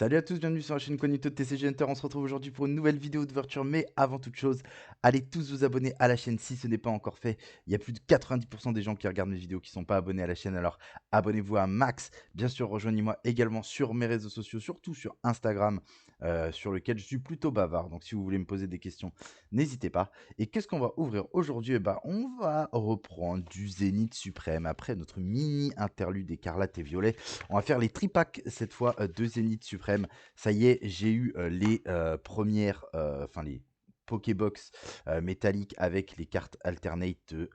Salut à tous, bienvenue sur la chaîne Cognito de TCG Hunter. On se retrouve aujourd'hui pour une nouvelle vidéo d'ouverture. Mais avant toute chose, allez tous vous abonner à la chaîne si ce n'est pas encore fait. Il y a plus de 90% des gens qui regardent mes vidéos qui ne sont pas abonnés à la chaîne. Alors abonnez-vous à max. Bien sûr, rejoignez-moi également sur mes réseaux sociaux, surtout sur Instagram, sur lequel je suis plutôt bavard. Donc si vous voulez me poser des questions, n'hésitez pas. Et qu'est-ce qu'on va ouvrir aujourd'hui? On va reprendre du Zénith Suprême après notre mini interlude écarlate et violet. On va faire les tripacks cette fois de Zénith Suprême. Ça y est, j'ai eu les premières, enfin les Pokébox métalliques avec les cartes alternate de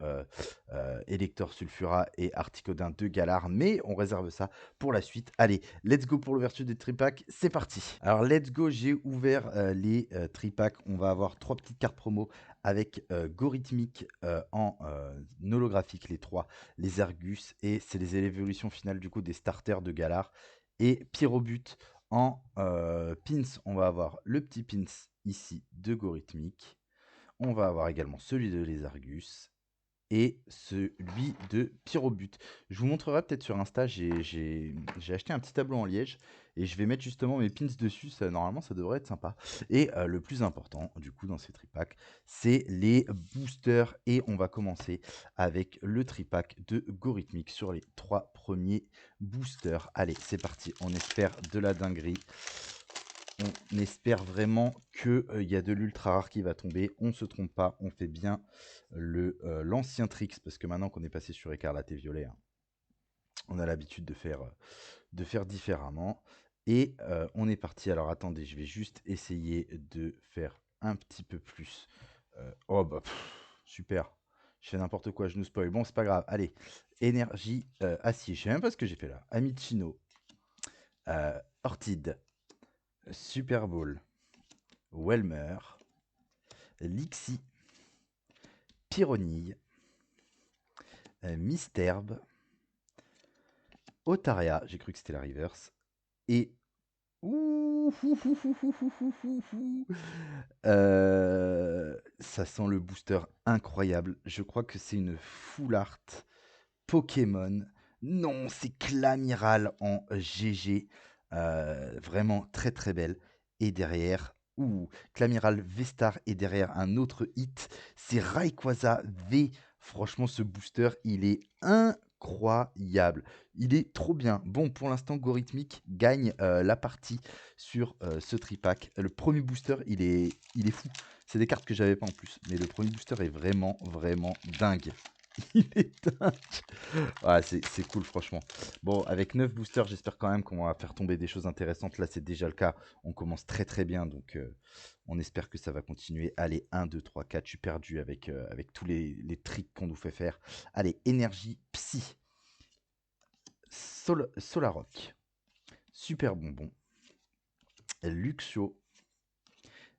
Elector Sulfura et Articodin de Galar, mais on réserve ça pour la suite. Allez, let's go pour l'ouverture des tripacks, c'est parti. Alors let's go, j'ai ouvert les tripacks. On va avoir 3 petites cartes promo avec Gorithmic en holographique, les 3, les Argus, et c'est les évolutions finales du coup des starters de Galar. Et Pyrobut en pins, on va avoir le petit pins ici de Gorithmic. On va avoir également celui de les Argus et celui de Pyrobut. Je vous montrerai peut-être sur Insta, j'ai acheté un petit tableau en liège et je vais mettre justement mes pins dessus, normalement ça devrait être sympa. Et le plus important du coup dans ces tripacks, c'est les boosters et on va commencer avec le tripack de Gorithmic sur les 3 premiers boosters. Allez, c'est parti, on espère de la dinguerie. On espère vraiment qu'il y a de l'ultra rare qui va tomber. On ne se trompe pas, on fait bien l'ancien Trix, parce que maintenant qu'on est passé sur écarlate et violet, hein, on a l'habitude de faire différemment. Et on est parti. Alors attendez, je vais juste essayer de faire un petit peu plus. Oh bah super. Je fais n'importe quoi, je nous spoil. Bon, c'est pas grave. Allez, énergie acier. Je sais même pas ce que j'ai fait là. Amichino, Ortide, Super Bowl, Welmer, Lixie, Pyronille, Misterbe, Otaria, j'ai cru que c'était la reverse, et... ça sent le booster incroyable. Je crois que c'est une full art Pokémon. Non, c'est Clamiral en GG. Vraiment très très belle. Et derrière, Clamiral Vestar et derrière un autre hit, c'est Rayquaza V. Franchement, ce booster, il est incroyable. Il est trop bien. Bon, pour l'instant, Gorithmic gagne la partie sur ce tripack. Le premier booster, il est fou. C'est des cartes que j'avais pas en plus. Mais le premier booster est vraiment, vraiment dingue. Il est dingue. Ouais, c'est cool, franchement. Bon, avec 9 boosters, j'espère quand même qu'on va faire tomber des choses intéressantes. Là, c'est déjà le cas. On commence très très bien, donc on espère que ça va continuer. Allez, 1, 2, 3, 4. Je suis perdu avec tous les tricks qu'on nous fait faire. Allez, énergie psy. Solaroc. Super bonbon. Luxio.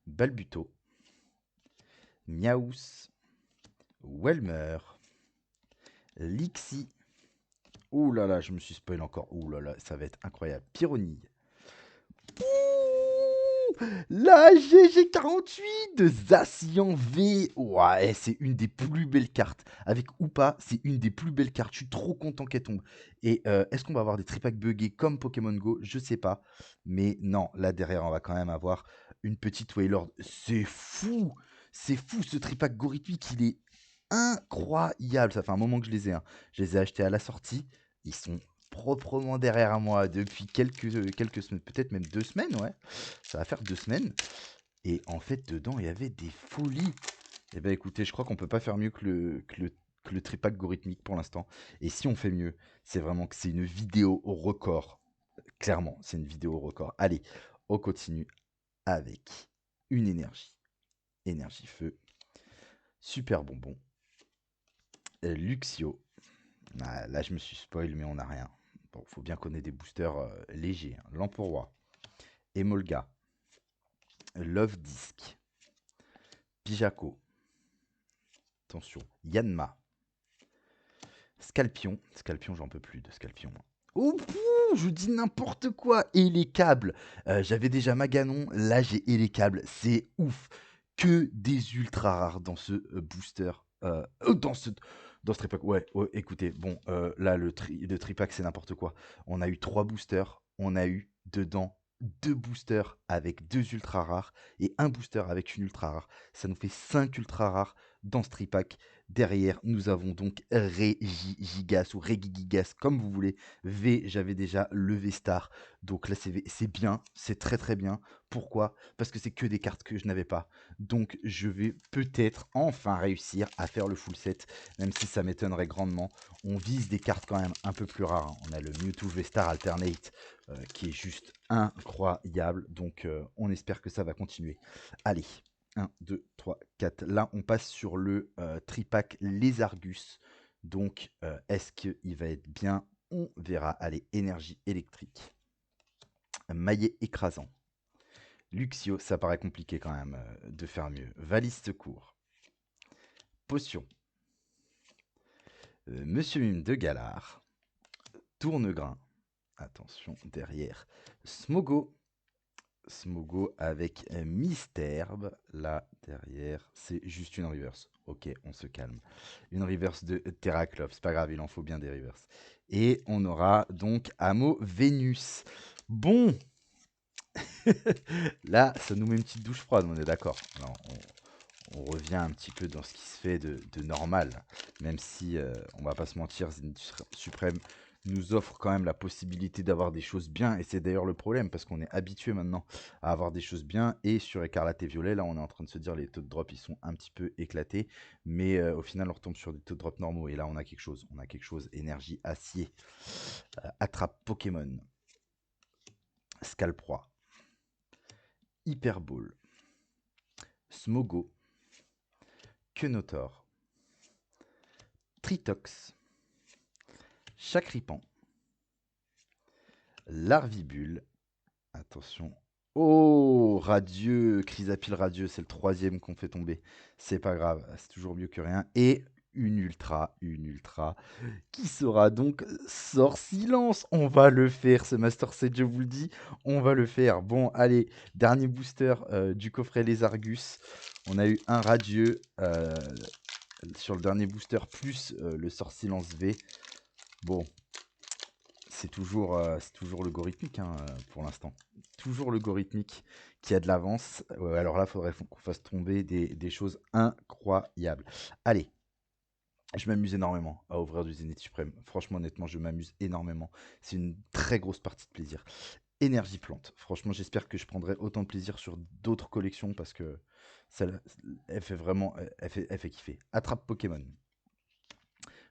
Balbuto. Miaous. Welmer. Lixie. Ouh là là, je me suis spoil encore. Ouh là là, ça va être incroyable. Pyronille. La GG48 de Zacian V. Ouais, c'est une des plus belles cartes. Avec ou pas, c'est une des plus belles cartes. Je suis trop content qu'elle tombe. Et est-ce qu'on va avoir des tripacks buggés comme Pokémon Go? Je sais pas. Mais non, là derrière, on va quand même avoir une petite Wailord. C'est fou. C'est fou ce tripack Gorithmic. Il est incroyable. Ça fait un moment que je les ai. Hein. Je les ai achetés à la sortie. Ils sont proprement derrière moi depuis quelques semaines, peut-être même 2 semaines, ouais. Ça va faire 2 semaines. Et en fait, dedans, il y avait des folies. Eh ben écoutez, je crois qu'on peut pas faire mieux que le tripack Gorithmic pour l'instant. Et si on fait mieux, c'est vraiment que c'est une vidéo au record. Clairement, c'est une vidéo au record. Allez, on continue avec une énergie. Énergie feu. Super bonbon. Luxio. Ah, là, je me suis spoil, mais on n'a rien. Bon, faut bien qu'on ait des boosters légers. Hein. Lamporoi. Emolga. Love Disc. Pijaco. Attention. Yanma. Scalpion. Scalpion, j'en peux plus de Scalpion. Oh, je dis n'importe quoi. Et les câbles. J'avais déjà Maganon. Là, j'ai et les câbles. C'est ouf. Que des ultra rares dans ce booster. Dans ce tripack. Ouais, ouais, écoutez. Bon, là, le tripack, c'est n'importe quoi. On a eu 3 boosters. On a eu dedans 2 boosters avec 2 ultra rares et un booster avec une ultra rare. Ça nous fait 5 ultra rares dans ce tripack. Derrière, nous avons donc Regigigas ou Regigigas, comme vous voulez. V, j'avais déjà le V-Star. Donc là, c'est bien, c'est très très bien. Pourquoi? Parce que c'est que des cartes que je n'avais pas. Donc je vais peut-être enfin réussir à faire le full set, même si ça m'étonnerait grandement. On vise des cartes quand même un peu plus rares, hein. On a le Mewtwo V-Star Alternate, qui est juste incroyable. Donc on espère que ça va continuer. Allez, 1, 2, 3, 4. Là, on passe sur le tripack Les Argus. Donc, est-ce qu'il va être bien? On verra. Allez, énergie électrique. Maillet écrasant. Luxio, ça paraît compliqué quand même de faire mieux. Valise secours. Potion. Monsieur Mime de Galard. Tournegrain. Attention, derrière. Smogo. Smogo avec Mystherbe. Là, derrière, c'est juste une reverse. Ok, on se calme. Une reverse de Terraclops. C'est pas grave, il en faut bien des reverses. Et on aura donc Amo Vénus. Bon. Là, ça nous met une petite douche froide, on est d'accord. On revient un petit peu dans ce qui se fait de normal. Même si, on va pas se mentir, Zenith Suprême nous offre quand même la possibilité d'avoir des choses bien. Et c'est d'ailleurs le problème, parce qu'on est habitué maintenant à avoir des choses bien. Et sur Écarlate et Violet, là, on est en train de se dire les taux de drop, ils sont un petit peu éclatés. Mais au final, on retombe sur des taux de drop normaux. Et là, on a quelque chose. On a quelque chose. Énergie acier. Attrape Pokémon. Scalproie. Hyperball. Smogo. Quenotor. Tritox. Chacripan. Larvibule. Attention. Oh, radieux. Chrysapile radieux, c'est le 3e qu'on fait tomber. C'est pas grave, c'est toujours mieux que rien. Et une ultra, qui sera donc Sort Silence. On va le faire, ce Master Set, je vous le dis. On va le faire. Bon, allez, dernier booster du coffret Les Argus. On a eu un radieux sur le dernier booster, plus le Sort Silence V. Bon, c'est toujours logarithmique hein, pour l'instant. Toujours logarithmique qui a de l'avance. Ouais, alors là, il faudrait qu'on fasse tomber des choses incroyables. Allez, je m'amuse énormément à ouvrir du Zénith Suprême. Franchement, honnêtement, je m'amuse énormément. C'est une très grosse partie de plaisir. Énergie plante. Franchement, j'espère que je prendrai autant de plaisir sur d'autres collections parce que celle, elle fait vraiment, elle fait kiffer. Attrape Pokémon.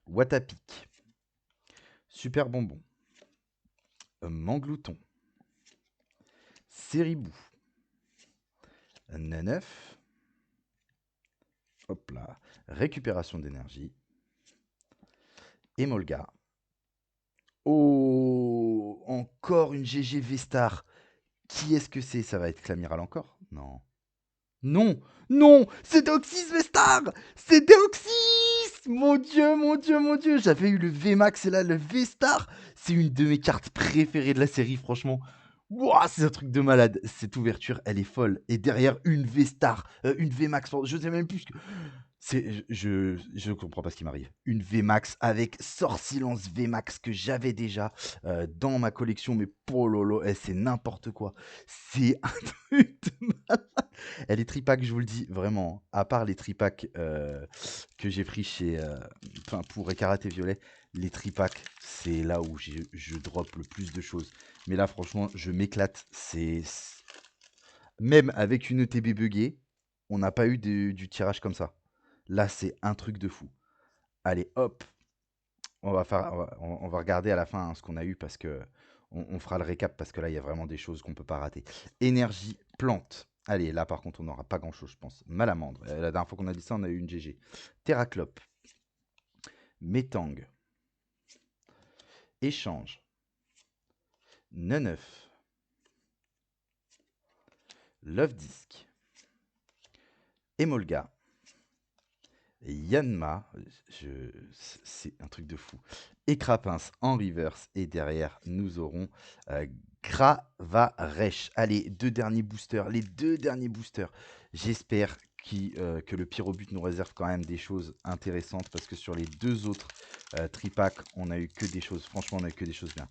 Watapic. Super bonbon. Manglouton. Séribou. Neuf. Hop là. Récupération d'énergie. Emolga. Oh, encore une GG V-Star. Qui est-ce que c'est? Ça va être Clamiral encore? Non. Non, non, c'est Deoxys V-Star. C'est Deoxys. Mon dieu, mon dieu, mon dieu. J'avais eu le V-Max et là le V-Star. C'est une de mes cartes préférées de la série, franchement. Wouah, c'est un truc de malade. Cette ouverture, elle est folle. Et derrière, une V-Star, une V-Max, je sais même plus ce que... Je comprends pas ce qui m'arrive. Une VMAX avec Sort Silence VMAX que j'avais déjà dans ma collection, mais pololo, c'est n'importe quoi. C'est un truc de malade. Elle est tripack, je vous le dis, vraiment. À part les tripacks que j'ai pris chez, pour Écarlate et Violet, les tripacks, c'est là où je drop le plus de choses. Mais là, franchement, je m'éclate. Même avec une ETB buggée, on n'a pas eu du tirage comme ça. Là, c'est un truc de fou. Allez, hop. On va regarder à la fin hein, ce qu'on a eu parce que on fera le récap parce que là, il y a vraiment des choses qu'on peut pas rater. Énergie, plante. Allez, là, par contre, on n'aura pas grand-chose, je pense. Malamandre. La dernière fois qu'on a dit ça, on a eu une GG. Terraclope. Métang. Échange. Neneuf. Love Disc. Emolga. Yanma, c'est un truc de fou. Écrapince en reverse. Et derrière, nous aurons Gravaresh. Allez, les deux derniers boosters. J'espère que le Pyrobut nous réserve quand même des choses intéressantes parce que sur les deux autres tripacks, on a eu que des choses, franchement, on a eu que des choses bien.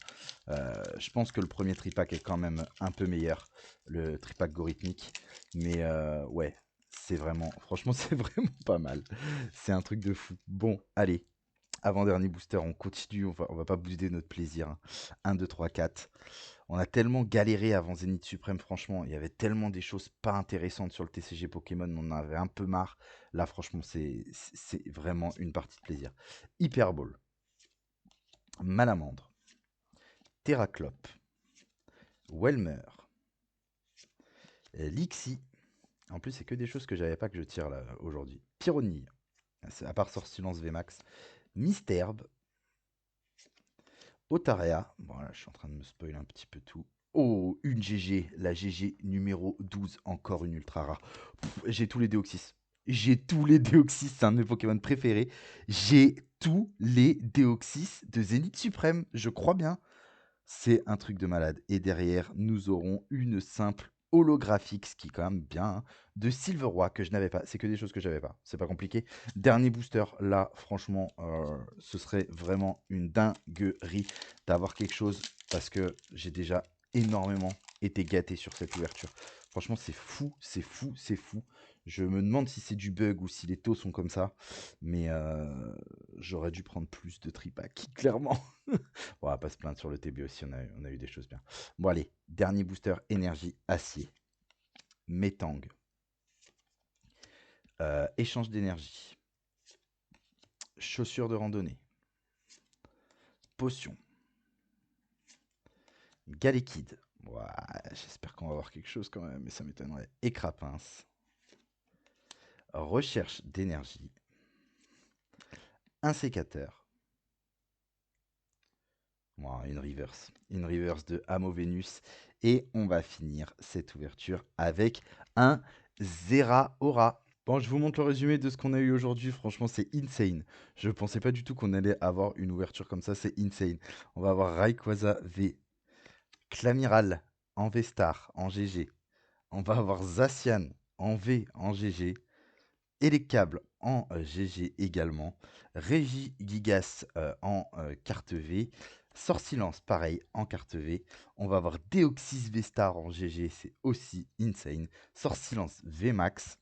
Je pense que le premier tripack est quand même un peu meilleur, le tripack Gorithmic, mais ouais, c'est vraiment, franchement, c'est vraiment pas mal. C'est un truc de fou. Bon, allez, avant-dernier booster, on continue, on va pas bouder notre plaisir, hein. 1, 2, 3, 4. On a tellement galéré avant Zénith Suprême, franchement, il y avait tellement des choses pas intéressantes sur le TCG Pokémon, on en avait un peu marre. Là, franchement, c'est vraiment une partie de plaisir. Hyperball, Malamandre, Terraclope, Welmer, Lixie. En plus, c'est que des choses que j'avais pas que je tire là aujourd'hui. Pyronille, à part Sortilance VMAX, Misterbe, Otaria. Bon, là, je suis en train de me spoiler un petit peu tout. Oh, une GG, la GG numéro 12, encore une ultra rare. J'ai tous les Déoxys. J'ai tous les Déoxys, c'est un de mes Pokémon préférés. J'ai tous les Déoxys de Zénith Suprême, je crois bien. C'est un truc de malade. Et derrière, nous aurons une simple holographique, ce qui est quand même bien, hein, de Silveroy que je n'avais pas. C'est que des choses que j'avais pas. C'est pas compliqué. Dernier booster, là, franchement, ce serait vraiment une dinguerie d'avoir quelque chose parce que j'ai déjà énormément été gâté sur cette ouverture. Franchement, c'est fou, c'est fou, c'est fou. Je me demande si c'est du bug ou si les taux sont comme ça. Mais j'aurais dû prendre plus de tripack, clairement. On va pas se plaindre sur le TB aussi, on a eu des choses bien. Bon allez, dernier booster, énergie, acier. Métang. Échange d'énergie. Chaussures de randonnée. Potion. Galekid. Ouah, j'espère qu'on va avoir quelque chose quand même, mais ça m'étonnerait. Écrapince. Recherche d'énergie. Un sécateur. Wow, une reverse. Une reverse de Amo Vénus. Et on va finir cette ouverture avec un Zeraora. Bon, je vous montre le résumé de ce qu'on a eu aujourd'hui. Franchement, c'est insane. Je ne pensais pas du tout qu'on allait avoir une ouverture comme ça. C'est insane. On va avoir Rayquaza V, Clamiral en V-Star, en GG. On va avoir Zacian en V, en GG. Electable en GG également. Régigigas en carte V. Sortilance, pareil, en carte V. On va avoir Deoxys V-Star en GG, c'est aussi insane. Sortilance V-Max.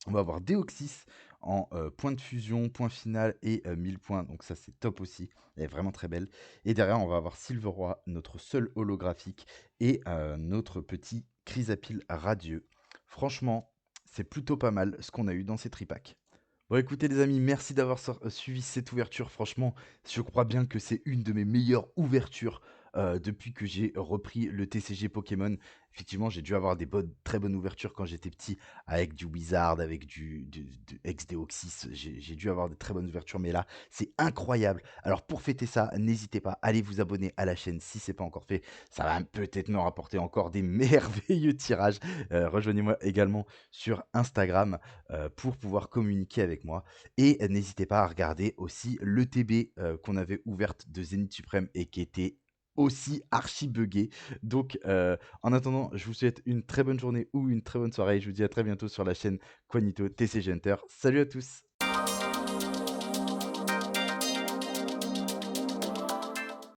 On va avoir Deoxys en point de fusion, point final et 1000 points. Donc ça, c'est top aussi. Elle est vraiment très belle. Et derrière, on va avoir Silveroy, notre seul holographique, et notre petit Chrysapile radieux. Franchement, c'est plutôt pas mal ce qu'on a eu dans ces tripacks. Bon, écoutez les amis, merci d'avoir suivi cette ouverture. Franchement, je crois bien que c'est une de mes meilleures ouvertures depuis que j'ai repris le TCG Pokémon. Effectivement, j'ai dû avoir des très bonnes ouvertures quand j'étais petit, avec du Wizard, avec du ex-Deoxys. J'ai dû avoir de très bonnes ouvertures, mais là, c'est incroyable. Alors, pour fêter ça, n'hésitez pas, allez vous abonner à la chaîne si ce n'est pas encore fait. Ça va peut-être me rapporter encore des merveilleux tirages. Rejoignez-moi également sur Instagram pour pouvoir communiquer avec moi. Et n'hésitez pas à regarder aussi le TB qu'on avait ouverte de Zénith Suprême et qui était aussi archi buggé. Donc en attendant, je vous souhaite une très bonne journée ou une très bonne soirée. Je vous dis à très bientôt sur la chaîne Quanito TCG Hunter. Salut à tous!